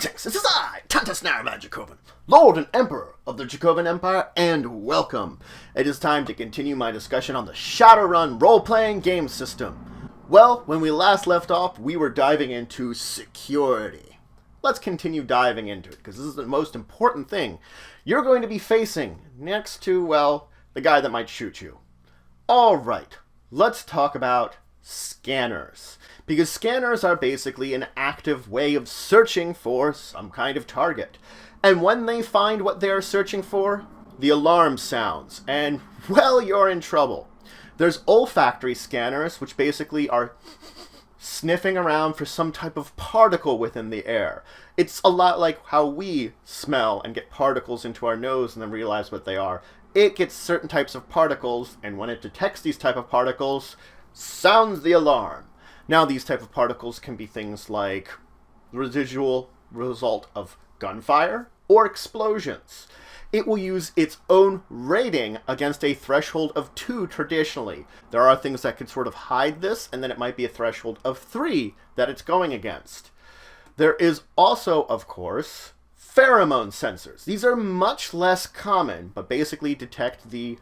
Greetings, this is I, Dracovin, Lord and Emperor of the Dracovin Empire, and welcome. It is time to continue my discussion on the Shadowrun role-playing game system. Well, when we last left off, we were diving into security. Let's continue diving into it, because this is the most important thing you're going to be facing next to, well, the guy that might shoot you. Alright, let's talk about scanners. Because scanners are basically an active way of searching for some kind of target. And when they find what they are searching for, the alarm sounds, and, well, you're in trouble. There's olfactory scanners, which basically are sniffing around for some type of particle within the air. It's a lot like how we smell and get particles into our nose and then realize what they are. It gets certain types of particles, and when it detects these type of particles, sounds the alarm. Now, these type of particles can be things like residual result of gunfire or explosions. It will use its own rating against a threshold of 2 traditionally. There are things that could sort of hide this, and then it might be a threshold of 3 that it's going against. There is also, of course, pheromone sensors. These are much less common, but basically detect the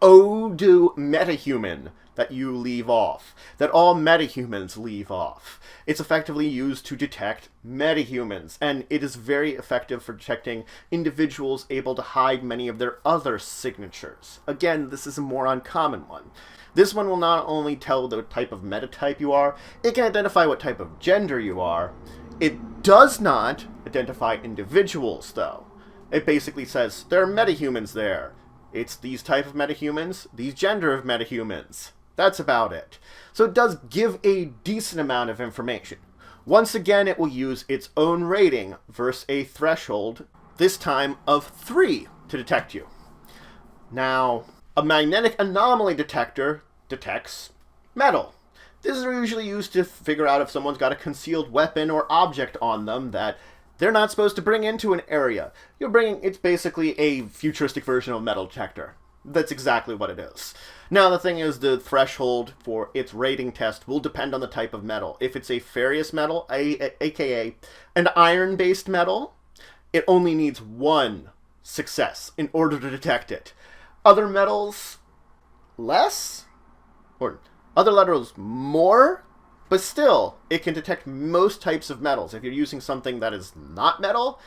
odoo metahuman that you leave off, that all metahumans leave off. It's effectively used to detect metahumans, and it is very effective for detecting individuals able to hide many of their other signatures. Again, this is a more uncommon one. This one will not only tell the type of metatype you are, it can identify what type of gender you are. It does not identify individuals, though. It basically says, there are metahumans there. It's these type of metahumans, these gender of metahumans. That's about it. So it does give a decent amount of information. Once again, it will use its own rating versus a threshold, this time of 3, to detect you. Now, a magnetic anomaly detector detects metal. This is usually used to figure out if someone's got a concealed weapon or object on them that they're not supposed to bring into an area. It's basically a futuristic version of a metal detector. That's exactly what it is. Now, the thing is, the threshold for its rating test will depend on the type of metal. If it's a ferrous metal, aka an iron-based metal, it only needs 1 success in order to detect it. Other metals, less? Or other metals, more? But still, it can detect most types of metals. If you're using something that is not metal,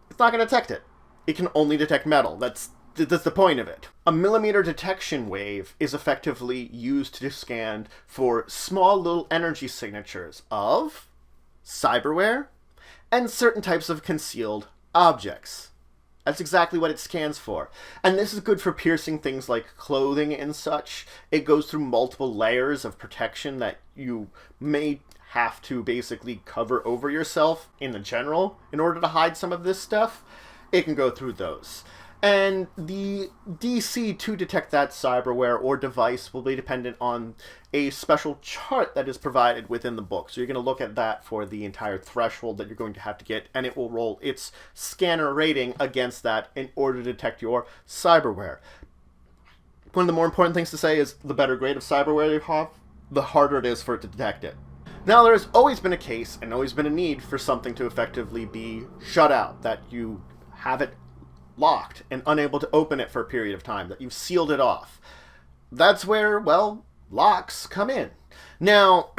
it's not going to detect it. It can only detect metal. That's the point of it. A millimeter detection wave is effectively used to scan for small little energy signatures of cyberware and certain types of concealed objects. That's exactly what it scans for. And this is good for piercing things like clothing and such. It goes through multiple layers of protection that you may have to basically cover over yourself in the general in order to hide some of this stuff. It can go through those. And the DC to detect that cyberware or device will be dependent on a special chart that is provided within the book. So you're going to look at that for the entire threshold that you're going to have to get, and it will roll its scanner rating against that in order to detect your cyberware. One of the more important things to say is the better grade of cyberware you have, the harder it is for it to detect it. Now, there's always been a case and always been a need for something to effectively be shut out, that you have it locked and unable to open it for a period of time, that you've sealed it off. That's where, well, locks come in. Now,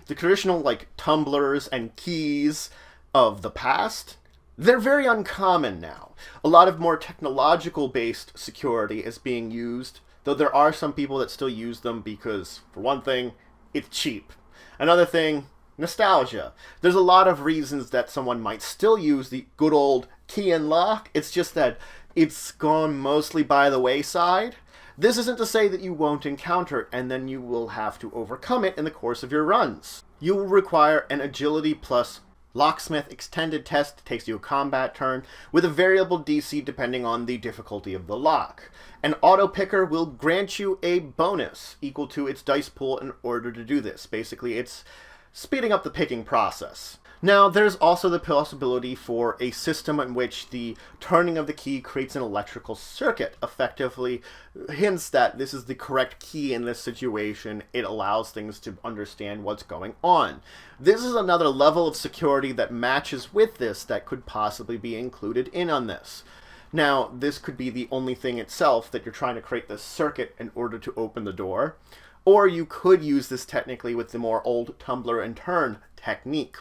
the traditional, like, tumblers and keys of the past, they're very uncommon now. A lot of more technological-based security is being used, though there are some people that still use them because, for one thing, it's cheap. Another thing, nostalgia. There's a lot of reasons that someone might still use the good old key and lock. It's just that it's gone mostly by the wayside. This isn't to say that you won't encounter it, and then you will have to overcome it in the course of your runs. You will require an agility plus locksmith extended test that takes you a combat turn with a variable DC depending on the difficulty of the lock. An auto picker will grant you a bonus equal to its dice pool in order to do this. Basically, it's speeding up the picking process. Now, there's also the possibility for a system in which the turning of the key creates an electrical circuit. Effectively hints that this is the correct key in this situation. It allows things to understand what's going on. This is another level of security that matches with this that could possibly be included in on this. Now, this could be the only thing itself that you're trying to create this circuit in order to open the door, or you could use this technically with the more old tumbler and turn technique.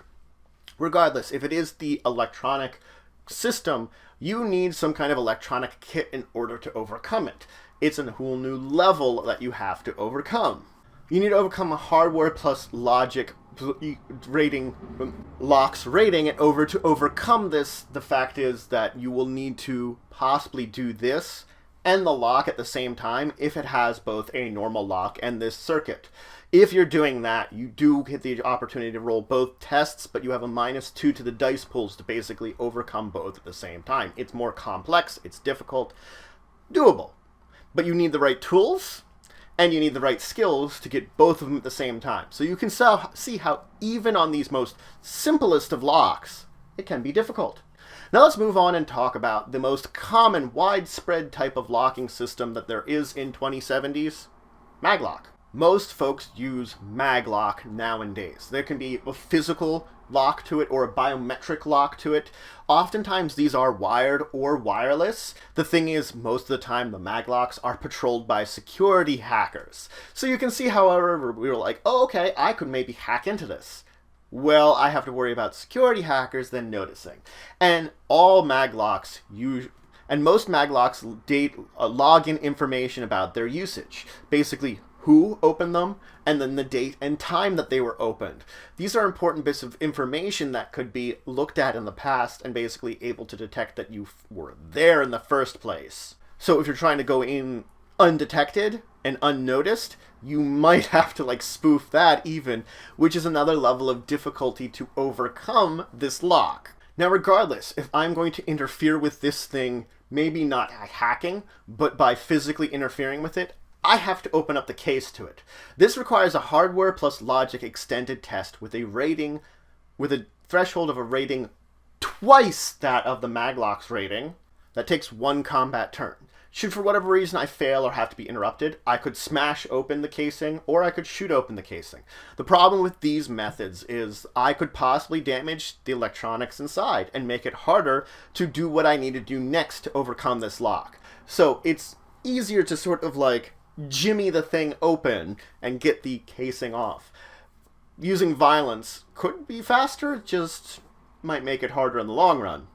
Regardless, if it is the electronic system, you need some kind of electronic kit in order to overcome it. It's a whole new level that you have to overcome. You need to overcome a hardware plus logic rating, locks rating, and to overcome this, the fact is that you will need to possibly do this and the lock at the same time if it has both a normal lock and this circuit. If you're doing that, you do get the opportunity to roll both tests, but you have a -2 to the dice pools to basically overcome both at the same time. It's more complex, it's difficult, doable. But you need the right tools, and you need the right skills to get both of them at the same time. So you can see how even on these most simplest of locks, it can be difficult. Now let's move on and talk about the most common, widespread type of locking system that there is in 2070s, Maglock. Most folks use Maglock nowadays. There can be a physical lock to it or a biometric lock to it. Oftentimes these are wired or wireless. The thing is, most of the time the Maglocks are patrolled by security hackers. So you can see, however, we were like, oh, okay, I could maybe hack into this. Well, I have to worry about security hackers then noticing. And all Maglocks and most Maglocks log in information about their usage. Basically, who opened them, and then the date and time that they were opened. These are important bits of information that could be looked at in the past and basically able to detect that you were there in the first place. So if you're trying to go in undetected and unnoticed, you might have to spoof that even, which is another level of difficulty to overcome this lock. Now regardless, if I'm going to interfere with this thing, maybe not hacking, but by physically interfering with it, I have to open up the case to it. This requires a hardware plus logic extended test with a threshold of a rating twice that of the Maglock's rating. That takes 1 combat turn. Should for whatever reason I fail or have to be interrupted, I could smash open the casing or I could shoot open the casing. The problem with these methods is I could possibly damage the electronics inside and make it harder to do what I need to do next to overcome this lock. So it's easier to sort of jimmy the thing open and get the casing off. Using violence could be faster, just might make it harder in the long run.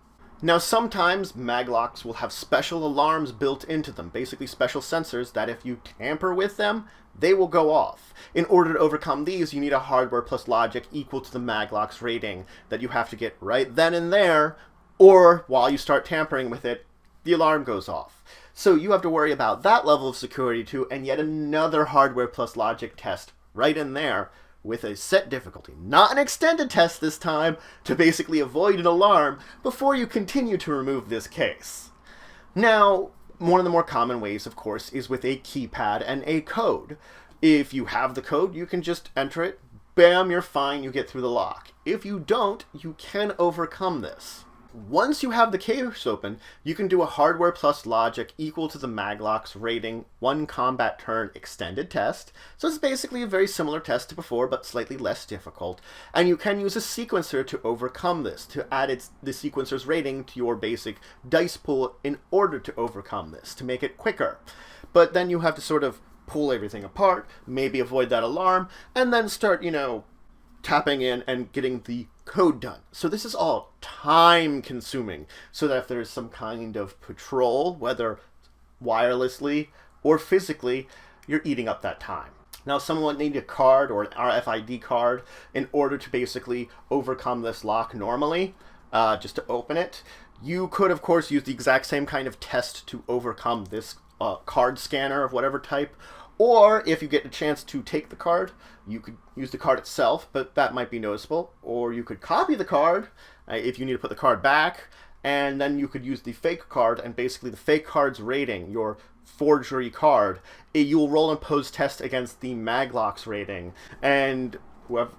Now sometimes Maglocks will have special alarms built into them, basically special sensors that if you tamper with them, they will go off. In order to overcome these, you need a hardware plus logic equal to the Maglock's rating that you have to get right then and there, or while you start tampering with it, the alarm goes off. So you have to worry about that level of security too, and yet another hardware plus logic test right in there with a set difficulty. Not an extended test this time, to basically avoid an alarm before you continue to remove this case. Now, one of the more common ways, of course, is with a keypad and a code. If you have the code, you can just enter it. Bam, you're fine, you get through the lock. If you don't, you can overcome this. Once you have the case open, you can do a hardware plus logic equal to the Maglock's rating 1 combat turn extended test. So it's basically a very similar test to before, but slightly less difficult. And you can use a sequencer to overcome this, to add the sequencer's rating to your basic dice pool in order to overcome this, to make it quicker. But then you have to sort of pull everything apart, maybe avoid that alarm, and then start, tapping in and getting the code done. So this is all time consuming, so that if there's some kind of patrol, whether wirelessly or physically, you're eating up that time. Now someone need a card or an RFID card in order to basically overcome this lock normally, just to open it. You could of course use the exact same kind of test to overcome this card scanner of whatever type. Or if you get a chance to take the card, you could use the card itself, but that might be noticeable. Or you could copy the card if you need to put the card back, and then you could use the fake card, and basically the fake card's rating, your forgery card, you'll roll and pose test against the Maglock's rating. And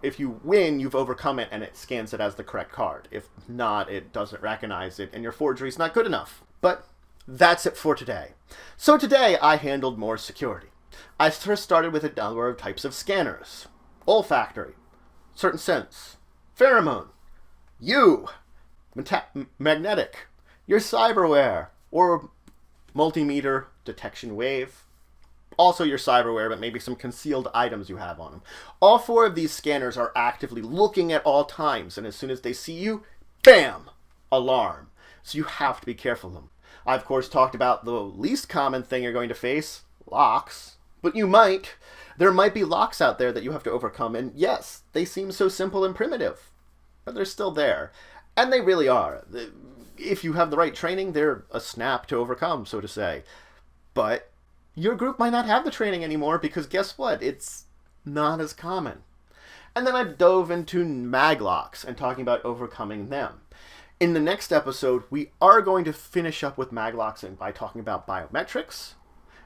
If you win, you've overcome it and it scans it as the correct card. If not, it doesn't recognize it and your forgery's not good enough. But that's it for today. So today I handled more security. I first started with a number of types of scanners. Olfactory, certain sense, pheromone, magnetic, your cyberware, or multimeter detection wave. Also your cyberware, but maybe some concealed items you have on them. All 4 of these scanners are actively looking at all times, and as soon as they see you, bam, alarm. So you have to be careful of them. I, of course, talked about the least common thing you're going to face, locks. But there might be locks out there that you have to overcome, and yes, they seem so simple and primitive, but they're still there. And they really are. If you have the right training, they're a snap to overcome, so to say. But your group might not have the training anymore because guess what? It's not as common. And then I dove into maglocks and talking about overcoming them. In the next episode, we are going to finish up with maglocks by talking about biometrics.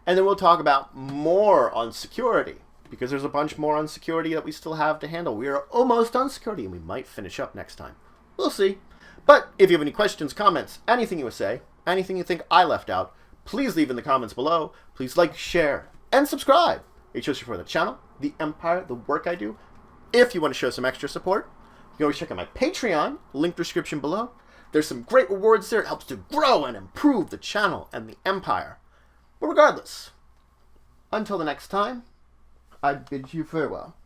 And then we'll talk about more on security, because there's a bunch more on security that we still have to handle. We are almost on security, and we might finish up next time. We'll see. But if you have any questions, comments, anything you would say, anything you think I left out, please leave in the comments below. Please like, share, and subscribe. It shows you for the channel, the empire, the work I do. If you want to show some extra support, you can always check out my Patreon, link description below. There's some great rewards there. It helps to grow and improve the channel and the empire. But regardless, until the next time, I bid you farewell.